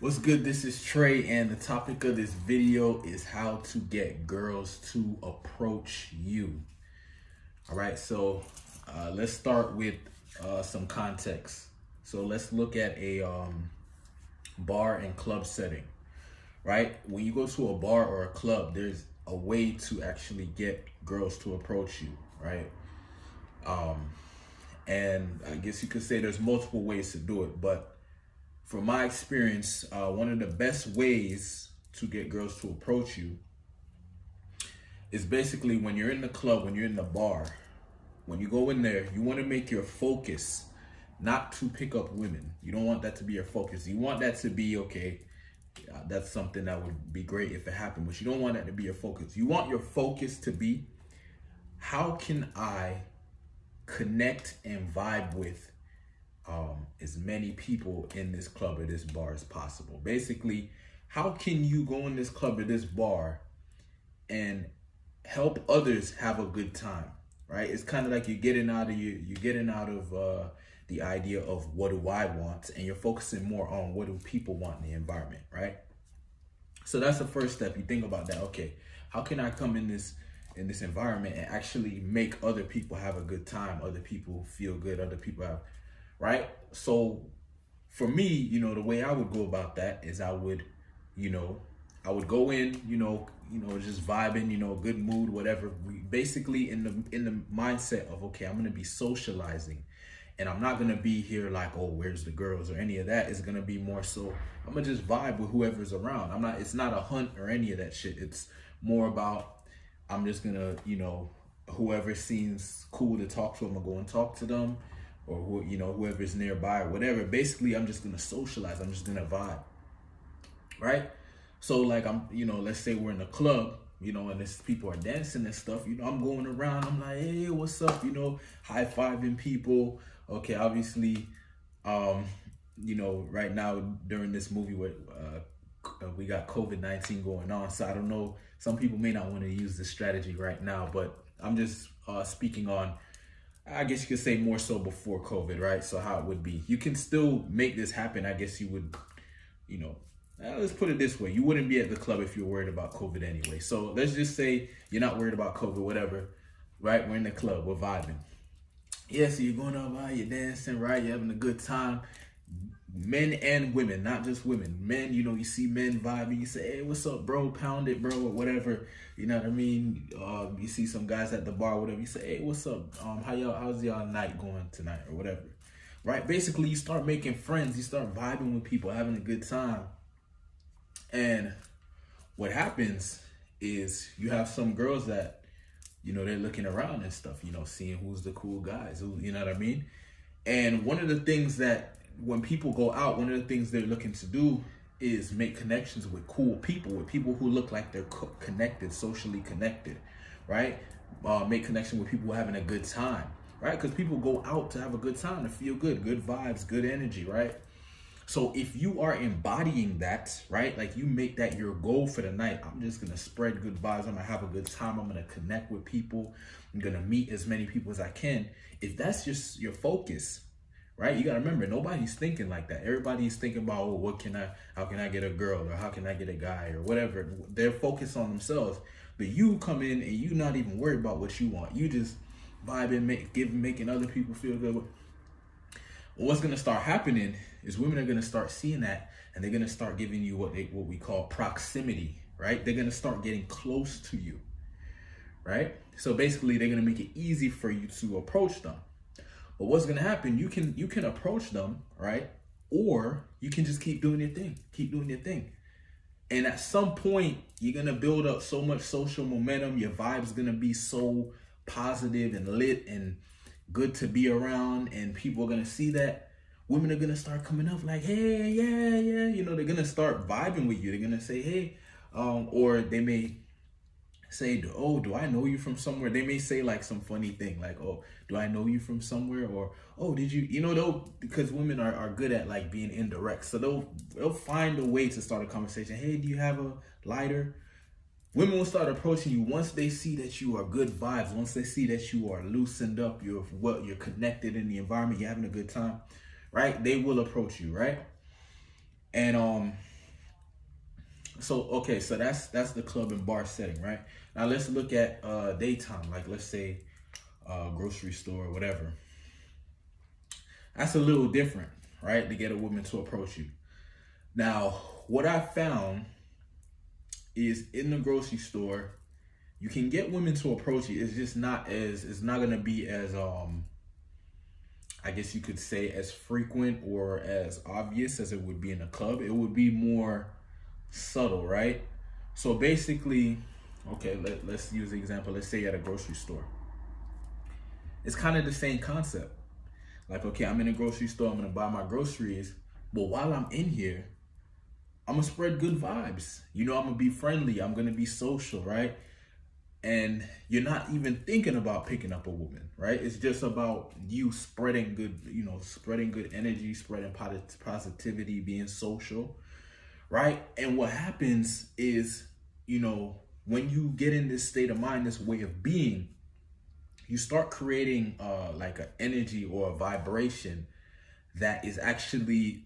What's good? This is Trey, and the topic of this video is how to get girls to approach you. All right, so let's start with some context. So let's look at a bar and club setting, right? When you go to a bar or a club, there's a way to actually get girls to approach you, right? And I guess you could say there's multiple ways to do it, but from my experience, one of the best ways to get girls to approach you is basically when you're in the club, when you're in the bar, when you go in there, you want to make your focus not to pick up women. You don't want that to be your focus. You want that to be, okay, that's something that would be great if it happened, but you don't want that to be your focus. You want your focus to be, how can I connect and vibe with as many people in this club or this bar as possible. Basically, how can you go in this club or this bar and help others have a good time, right? It's kind of like you're getting out of the idea of what do I want, and you're focusing more on what do people want in the environment, right? So that's the first step. You think about that. Okay, how can I come in this environment and actually make other people have a good time, other people feel good, other people have, right? So for me, the way I would go about that is I would go in, just vibing, good mood, whatever. We basically in the mindset of, okay, I'm gonna be socializing, and I'm not gonna be here like, oh, where's the girls or any of that. It's gonna be more so I'm gonna just vibe with whoever's around. It's not a hunt or any of that shit. It's more about I'm just gonna, whoever seems cool to talk to, I'm gonna go and talk to them, or whoever's nearby or whatever. Basically, I'm just gonna socialize. I'm just gonna vibe, right? So like let's say we're in a club, and there's people are dancing and stuff. I'm going around. I'm like, hey, what's up? High fiving people. Okay, obviously, right now during this movie where we got COVID-19 going on, so I don't know. Some people may not want to use this strategy right now, but I'm just speaking on, I guess you could say more so before COVID, right? So how it would be. You can still make this happen. I guess you would, let's put it this way. You wouldn't be at the club if you're worried about COVID anyway. So let's just say you're not worried about COVID, whatever, right? We're in the club, we're vibing. Yeah, so you're going out, you're dancing, right? You're having a good time. Men and women, not just women. Men, you see men vibing, you say, hey, what's up, bro? Pound it, bro, or whatever. You know what I mean? You see some guys at the bar, whatever. You say, hey, what's up? How's y'all night going tonight, or whatever? Right? Basically, you start making friends. You start vibing with people, having a good time. And what happens is you have some girls that, they're looking around and stuff, seeing who's the cool guys, you know what I mean? And one of the things that when people go out, one of the things they're looking to do is make connections with cool people, with people who look like they're connected, socially connected, right? Make connection with people having a good time, right? Because people go out to have a good time, to feel good vibes, good energy, right? So if you are embodying that, right? Like you make that your goal for the night. I'm just going to spread good vibes. I'm going to have a good time. I'm going to connect with people. I'm going to meet as many people as I can. If that's just your focus, right? You got to remember, nobody's thinking like that. Everybody's thinking about, oh, how can I get a girl, or how can I get a guy, or whatever. They're focused on themselves. But you come in and you're not even worried about what you want. You just vibing, making other people feel good. Well, what's going to start happening is women are going to start seeing that, and they're going to start giving you what we call proximity, right? They're going to start getting close to you, right? So basically, they're going to make it easy for you to approach them. But what's going to happen, you can approach them, right? Or you can just keep doing your thing. And at some point, you're going to build up so much social momentum. Your vibe's going to be so positive and lit and good to be around. And people are going to see that. Women are going to start coming up like, hey, yeah. They're going to start vibing with you. They're going to say, hey, or they may say, oh, do I know you from somewhere? They may say like some funny thing like, oh, do I know you from somewhere? Or, oh, did you, because women are good at like being indirect. So they'll find a way to start a conversation. Hey, do you have a lighter? Women will start approaching you once they see that you are good vibes. Once they see that you are loosened up, you're connected in the environment, you're having a good time, right? They will approach you, right? And So okay, so that's the club and bar setting, right? Now let's look at daytime, like let's say grocery store or whatever. That's a little different, right? To get a woman to approach you. Now, what I found is in the grocery store, you can get women to approach you. It's just not as, it's not gonna be as I guess you could say as frequent or as obvious as it would be in a club. It would be more subtle, right? So basically, okay, let's use the example. Let's say you're at a grocery store. It's kind of the same concept. Like, okay, I'm in a grocery store, I'm gonna buy my groceries, but while I'm in here, I'm gonna spread good vibes. You know, I'm gonna be friendly, I'm gonna be social, right? And you're not even thinking about picking up a woman, right? It's just about you spreading good, you know, spreading good energy, spreading positivity, being social, right? And what happens is, you know, when you get in this state of mind, this way of being, you start creating like an energy or a vibration that is actually,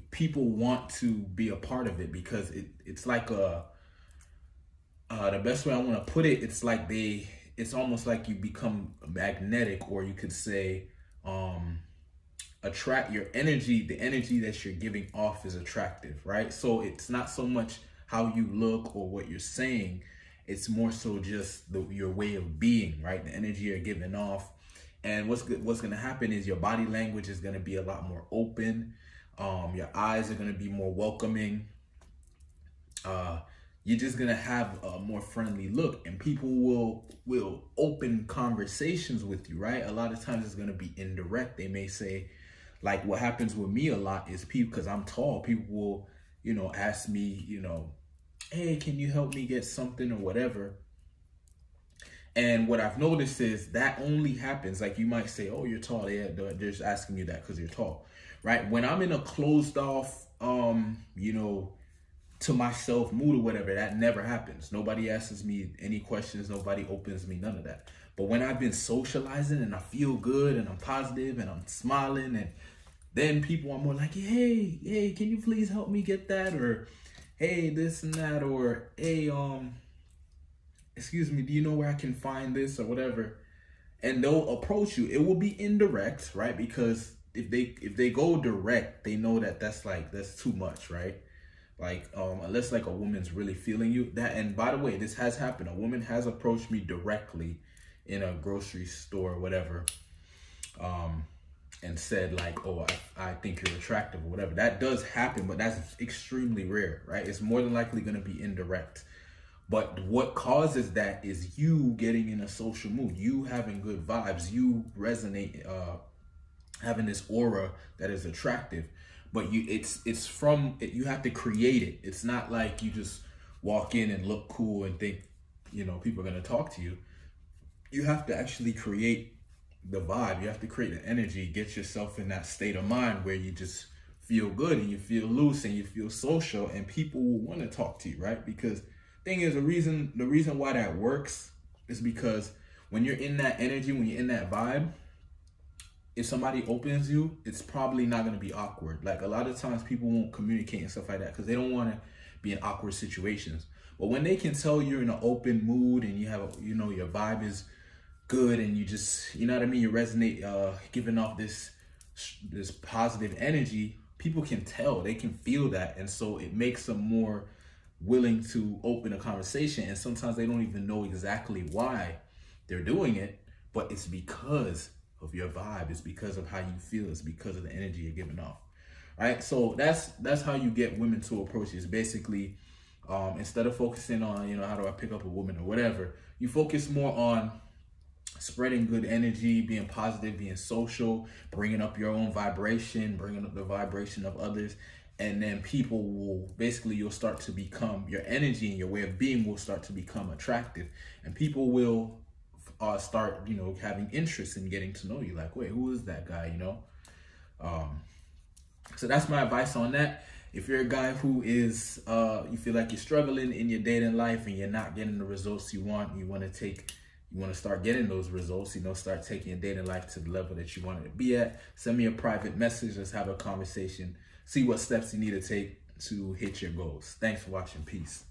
people want to be a part of it, because it's like a, the best way I want to put it, it's like it's almost like you become magnetic, or you could say attract your energy. The energy that you're giving off is attractive, right? So it's not so much how you look or what you're saying, it's more so just your way of being, right? The energy you're giving off. And what's going to happen is your body language is going to be a lot more open. Your eyes are going to be more welcoming. You're just going to have a more friendly look, and people will open conversations with you, right? A lot of times it's going to be indirect. They may say, like what happens with me a lot is people, because I'm tall, people will, you know, ask me, you know, hey, can you help me get something or whatever? And what I've noticed is that only happens, like you might say, oh, you're tall. Yeah, they're just asking you that because you're tall, right? When I'm in a closed off, you know, to myself mood or whatever, that never happens. Nobody asks me any questions. Nobody opens me, none of that. But when I've been socializing and I feel good and I'm positive and I'm smiling, and then people are more like, hey, can you please help me get that? Or, hey, this and that, or hey, excuse me, do you know where I can find this or whatever? And they'll approach you. It will be indirect, right? Because if they go direct, they know that that's too much, right? Like, unless like a woman's really feeling you. That, and by the way, this has happened. A woman has approached me directly in a grocery store or whatever, and said like, oh, I think you're attractive or whatever. That does happen, but that's extremely rare, right? It's more than likely going to be indirect. But what causes that is you getting in a social mood, you having good vibes, you resonate, having this aura that is attractive. But it's from it, you have to create it. It's not like you just walk in and look cool and think, you know, people are going to talk to you. You have to actually create the vibe. You have to create the energy, get yourself in that state of mind where you just feel good and you feel loose and you feel social, and people will want to talk to you, right? Because thing is, the reason why that works is because when you're in that energy, when you're in that vibe, if somebody opens you, it's probably not going to be awkward. Like a lot of times people won't communicate and stuff like that because they don't want to be in awkward situations. But when they can tell you're in an open mood and you have, you know, your vibe is good and you just, you know what I mean, you resonate, giving off this positive energy, people can tell, they can feel that. And so it makes them more willing to open a conversation. And sometimes they don't even know exactly why they're doing it, but it's because of your vibe. It's because of how you feel. It's because of the energy you're giving off. All right. So that's how you get women to approach you. It's basically, instead of focusing on, you know, how do I pick up a woman or whatever, you focus more on spreading good energy, being positive, being social, bringing up your own vibration, bringing up the vibration of others. And then people will basically, you'll start to become, your energy and your way of being will start to become attractive, and people will start, you know, having interest in getting to know you. Like, wait, who is that guy, you know? So that's my advice on that. If you're a guy who is, you feel like you're struggling in your dating life and you're not getting the results you want to start getting those results, you know, start taking your dating life to the level that you want it to be at, send me a private message. Let's have a conversation, see what steps you need to take. to hit your goals. Thanks for watching. Peace.